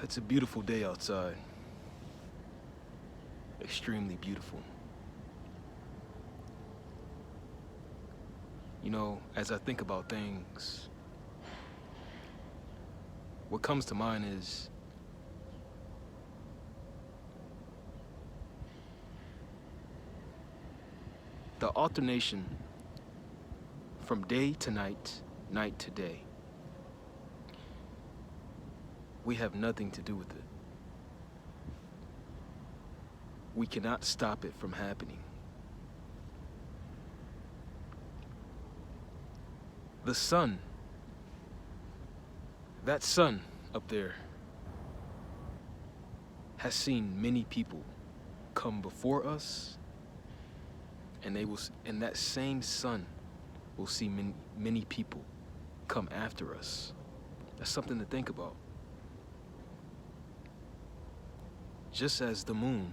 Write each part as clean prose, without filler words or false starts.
It's a beautiful day outside. Extremely beautiful. You know, as I think about things, what comes to mind is the alternation from day to night, night to day. We have nothing to do with it. We cannot stop it from happening. The sun, that sun up there, has seen many people come before us, and and that same sun will see many people come after us. That's something to think about. Just as the moon,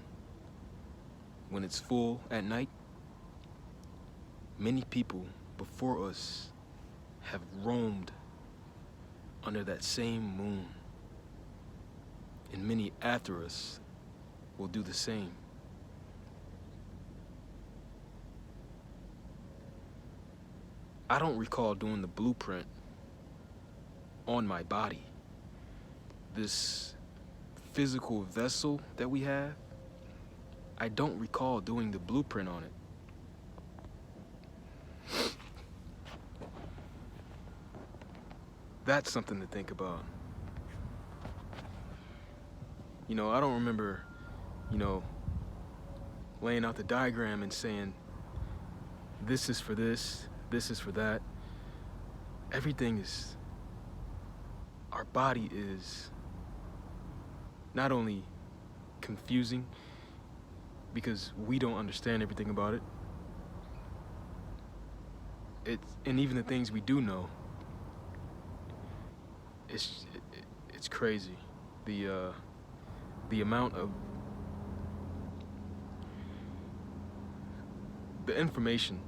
when it's full at night, many people before us have roamed under that same moon, and many after us will do the same. I don't recall doing the blueprint on my body. This physical vessel that we have, I don't recall doing the blueprint on it. That's something to think about. You know, I don't remember, laying out the diagram and saying, this is for this is for that. Our body is not only confusing because we don't understand everything about it, and even the things we do know, it's crazy. The amount of the information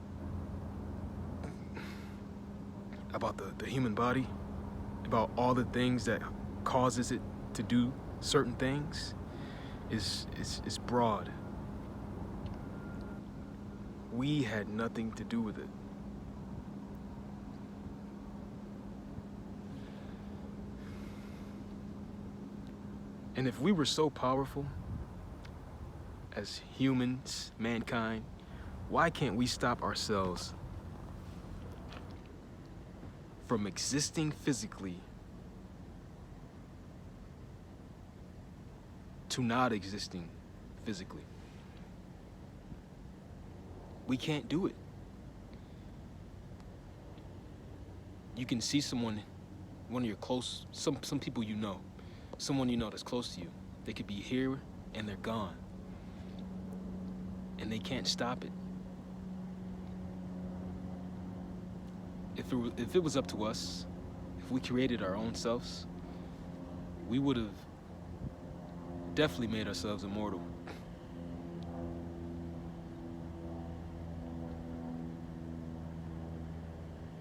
about the human body, about all the things that causes it to do certain things is broad. We had nothing to do with it. And if we were so powerful as humans, mankind, why can't we stop ourselves from existing physically to not existing physically? We can't do it. You can see someone, one of your close, some people you know, someone you know that's close to you. They could be here and they're gone. And they can't stop it. If it was up to us, if we created our own selves, we would have definitely made ourselves immortal.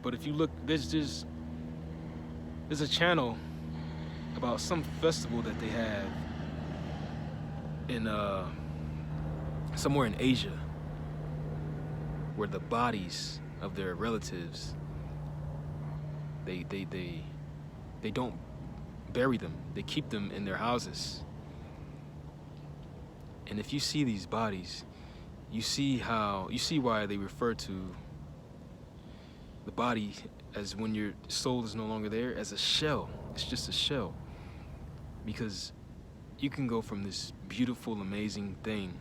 But if you look, there's a channel about some festival that they have in somewhere in Asia, where the bodies of their relatives, they don't bury them. They keep them in their houses. And if you see these bodies, you see why they refer to the body as, when your soul is no longer there, as a shell. It's just a shell. Because you can go from this beautiful, amazing thing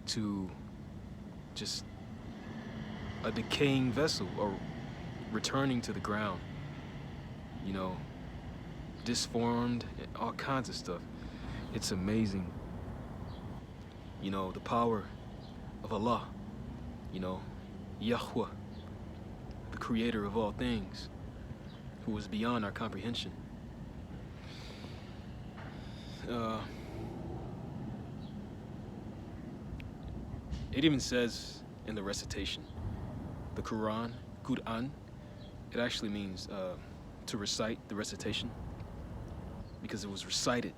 to just a decaying vessel, or returning to the ground, disformed, all kinds of stuff. It's amazing. The power of Allah, Yahweh, the creator of all things, who is beyond our comprehension. It even says in the recitation, the Quran, it actually means to recite the recitation. because it was recited,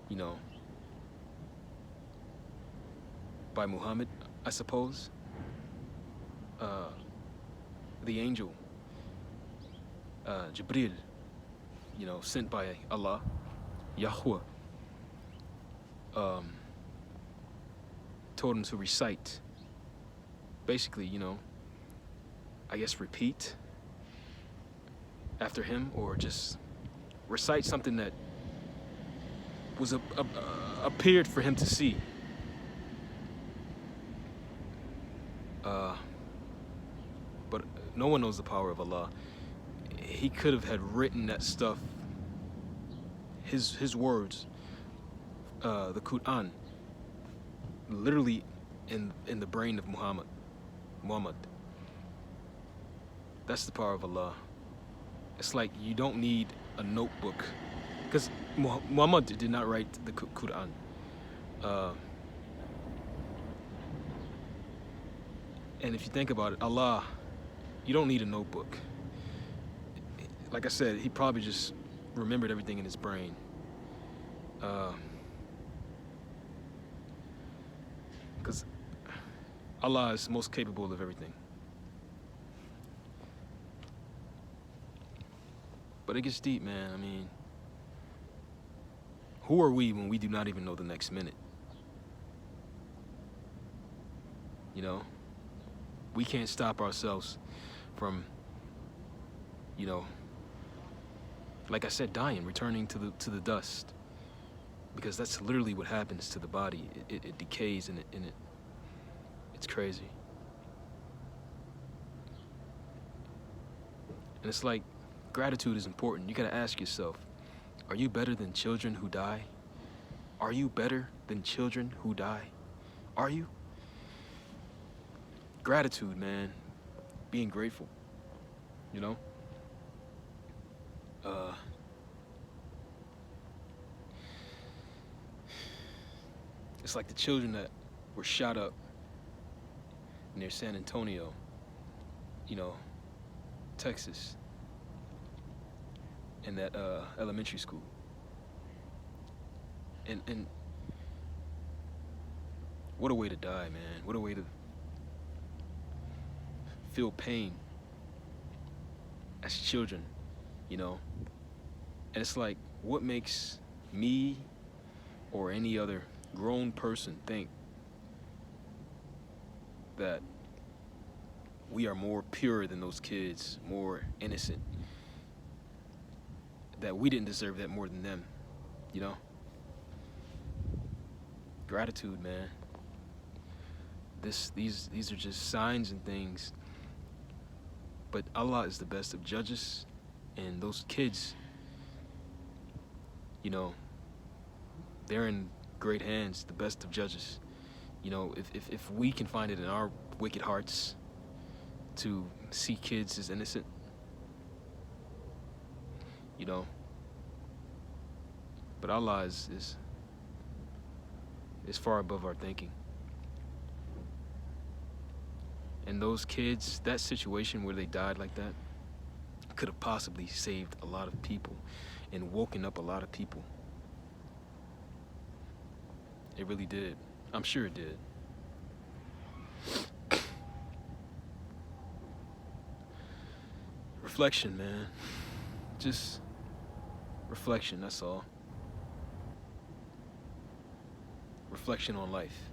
you know, by Muhammad, I suppose. Uh, the angel, Jibril, you know, sent by Allah, Yahweh, told him to recite. Basically, you know, I guess repeat after him, or just recite something that was appeared for him to see. But no one knows the power of Allah. He could have had written that stuff, his words, the Quran, literally in the brain of Muhammad. That's the power of Allah. It's like you don't need a notebook, because Muhammad did not write the Quran. And if you think about it, Allah, you don't need a notebook. Like I said, he probably just remembered everything in his brain. Because Allah is most capable of everything. But it gets deep, man. I mean, who are we when we do not even know the next minute? You know? We can't stop ourselves from, you know, like I said, dying, returning to the dust. Because that's literally what happens to the body. It decays and it's crazy. And it's like, gratitude is important. You gotta ask yourself, are you better than children who die? Are you better than children who die? Are you? Gratitude, man. Being grateful, you know? It's like the children that were shot up near San Antonio, you know, Texas, in that elementary school. And what a way to die, man. What a way to feel pain as children, you know? And it's like, what makes me or any other grown person think that we are more pure than those kids, more innocent, that we didn't deserve that more than them, you know? Gratitude, man. These are just signs and things. But Allah is the best of judges, and those kids, you know, they're in great hands, the best of judges. You know, if we can find it in our wicked hearts to see kids as innocent, you know, but Allah is far above our thinking. And those kids, that situation where they died like that, could have possibly saved a lot of people and woken up a lot of people. It really did. I'm sure it did. Reflection, man. Just reflection, that's all. Reflection on life.